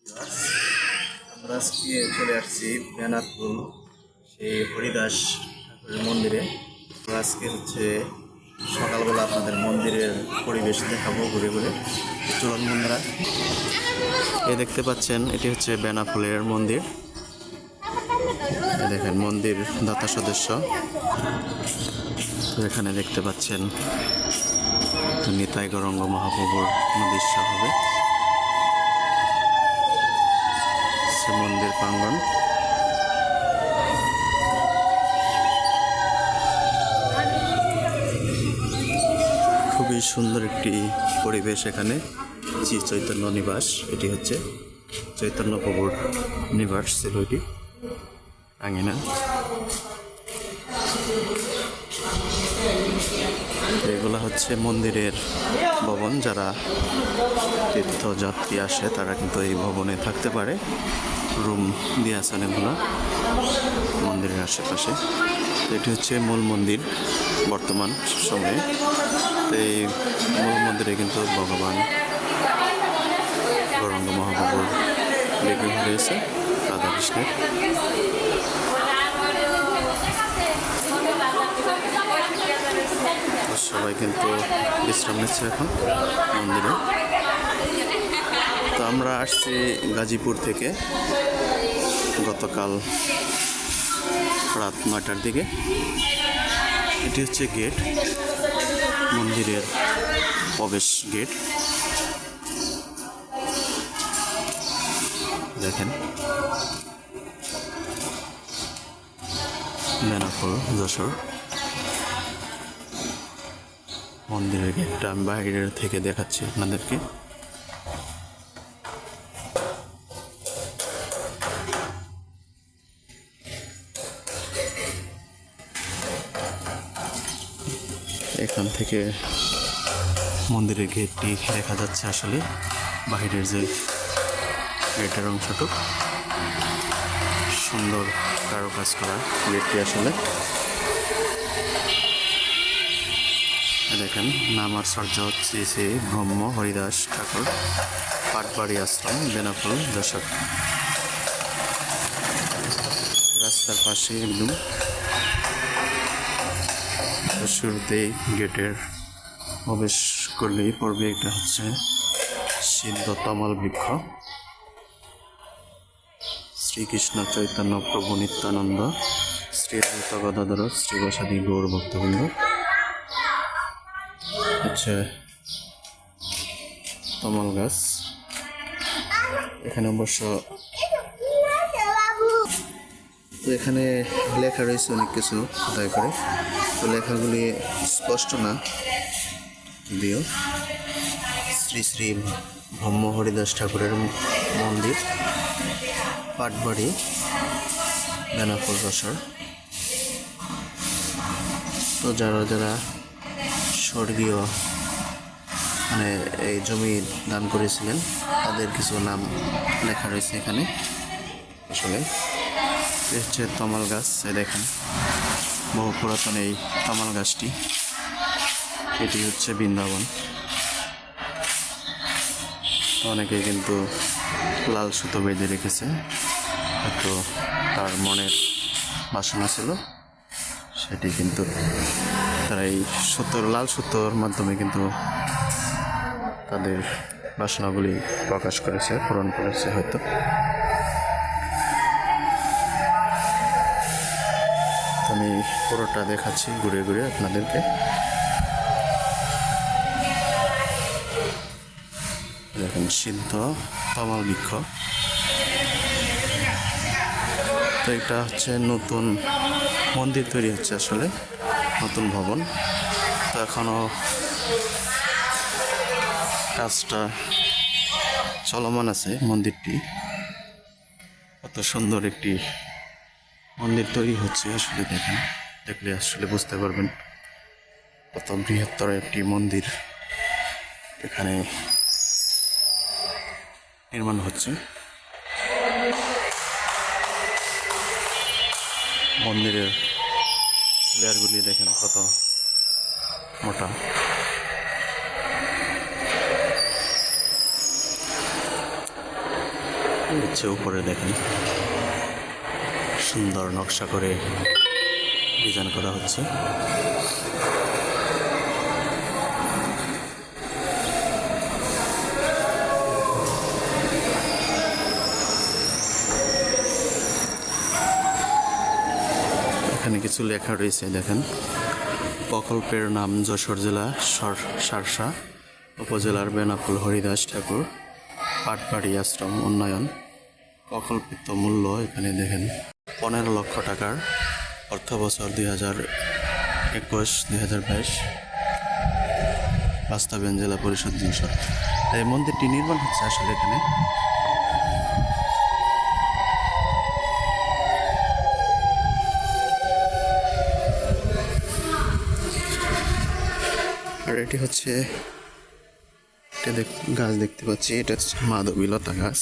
আমরা আজকে চলে আসছি বেনারপুল সেই হরিদাস ঠাকুরের মন্দিরে। তো আজকে হচ্ছে সকালবেলা আপনাদের মন্দিরের পরিবেশ দেখাবো ঘুরে ঘুরে। চলুন বন্ধুরা, এই দেখতে পাচ্ছেন এটি হচ্ছে বেনাপুলের মন্দির। দেখেন মন্দির দাতা সদস্য। তো এখানে দেখতে পাচ্ছেন নিতাই গৌরাঙ্গ মহাপ্রভুর দৃশ্য হবে মন্দির প্রাঙ্গণ। খুবই সুন্দর একটি পরিবেশ এখানে। শ্রী চৈতন্য নিবাস, এটি হচ্ছে চৈতন্য প্রভুর নিবাস ছিল এটি আঙিনা। এগুলো হচ্ছে মন্দিরের ভবন। যারা তীর্থযাত্রী আসে তারা কিন্তু এই ভবনে থাকতে পারে। রুম দিয়ে আছেন এগুলো মন্দিরের আশেপাশে। এটি হচ্ছে মূল মন্দির বর্তমান সময়ে। তো এই মূল মন্দিরে কিন্তু ভগবান গৌরাঙ্গ মহাপ্রভুর বিগ্রহ রয়েছে রাধাকৃষ্ণের। সবাই কিন্তু বিশ্রাম নিচ্ছে এখন মন্দিরে। তো আমরা আসছি গাজীপুর থেকে গতকাল রাত 9টার দিকে। এটি হচ্ছে গেট, মন্দিরের প্রবেশ গেট। দেখেন বেনাপোল যশোর মন্দিরের গেটটা আমি বাইরের থেকে দেখাচ্ছি আপনাদেরকে। এখান থেকে মন্দিরের গেটটি দেখা যাচ্ছে। আসলে বাহিরের যে গেটের অংশটুক সুন্দর কারুকাজ করা গেটটি। আসলে দেখেন নামাচার্য শ্রী ব্রহ্ম হরিদাস ঠাকুর পাটবাড়ি আশ্রম বেনাপোল যশোর। রাস্তার পাশে একদম শুরুতেই গেটের প্রবেশ করলেই পড়বে এটা হচ্ছে সিদ্ধ তমাল বৃক্ষ। শ্রীকৃষ্ণ চৈতন্য প্রভু নিত্যানন্দ শ্রী অদ্বৈত গদাধর শ্রীবাসাদি গৌর ভক্তবৃন্দ হচ্ছে তমাল গাছ। এখানে অবশ্য এখানে লেখা রয়েছে অনেক কিছু খোদাই করে। তো লেখাগুলি স্পষ্ট না, যদিও শ্রী শ্রী ব্রহ্ম হরিদাস ঠাকুরের মন্দির পাটবাড়ি বেনাপোল যশোর। তো যারা যারা স্বর্গীয় মানে এই জমি দান করেছিলেন তাদের কিছু নাম লেখা রয়েছে এখানে। আসলে হচ্ছে তমাল গাছ। দেখেন বহু পুরাতন এই তমাল গাছটি। এটি হচ্ছে বৃন্দাবন। অনেকে কিন্তু লাল সুতো বেঁধে রেখেছে, হয়তো তার মনের বাসনা ছিল সেটি কিন্তু তারা এই লাল সুতোর মাধ্যমে কিন্তু তাদের বাসনাগুলি প্রকাশ করেছে, পূরণ করেছে হয়তো। আমি পুরোটা দেখাচ্ছি ঘুরে ঘুরে আপনাদেরকে। দেখেন সিদ্ধ তমাল বৃক্ষ। তো এটা হচ্ছে নতুন মন্দির তৈরি হচ্ছে, আসলে নতুন ভবন। তো এখনো কাজটা চলমান আছে। মন্দিরটি কত সুন্দর একটি মন্দির তৈরি হচ্ছে। আসলে দেখেন, দেখলে আসলে বুঝতে পারবেন কত বৃহত্তর একটি মন্দির এখানে নির্মাণ হচ্ছে। মন্দিরের প্লেয়ারগুলি দেখেন কত মোটা। হচ্ছে উপরে দেখেন সুন্দর নকশা করে ডিজাইন করা হচ্ছে। এখানে কিছু লেখা রয়েছে দেখেন। প্রকল্পের নাম যশোর জেলা শার্শা উপজেলার বেনাপোল হরিদাস ঠাকুর পাটবাড়ি আশ্রম উন্নয়ন। প্রকল্পিত মূল্য এখানে দেখেন 15 লক্ষ টাকার, অর্থ বছর 2021-2022, বাস্তবায়ন জেলা পরিষদ 200। এই মন্দিরটি নির্মাণ হচ্ছে আসলে এখানে। আর এটি হচ্ছে গাছ দেখতে পাচ্ছি, এটা হচ্ছে মাধবীলতা গাছ।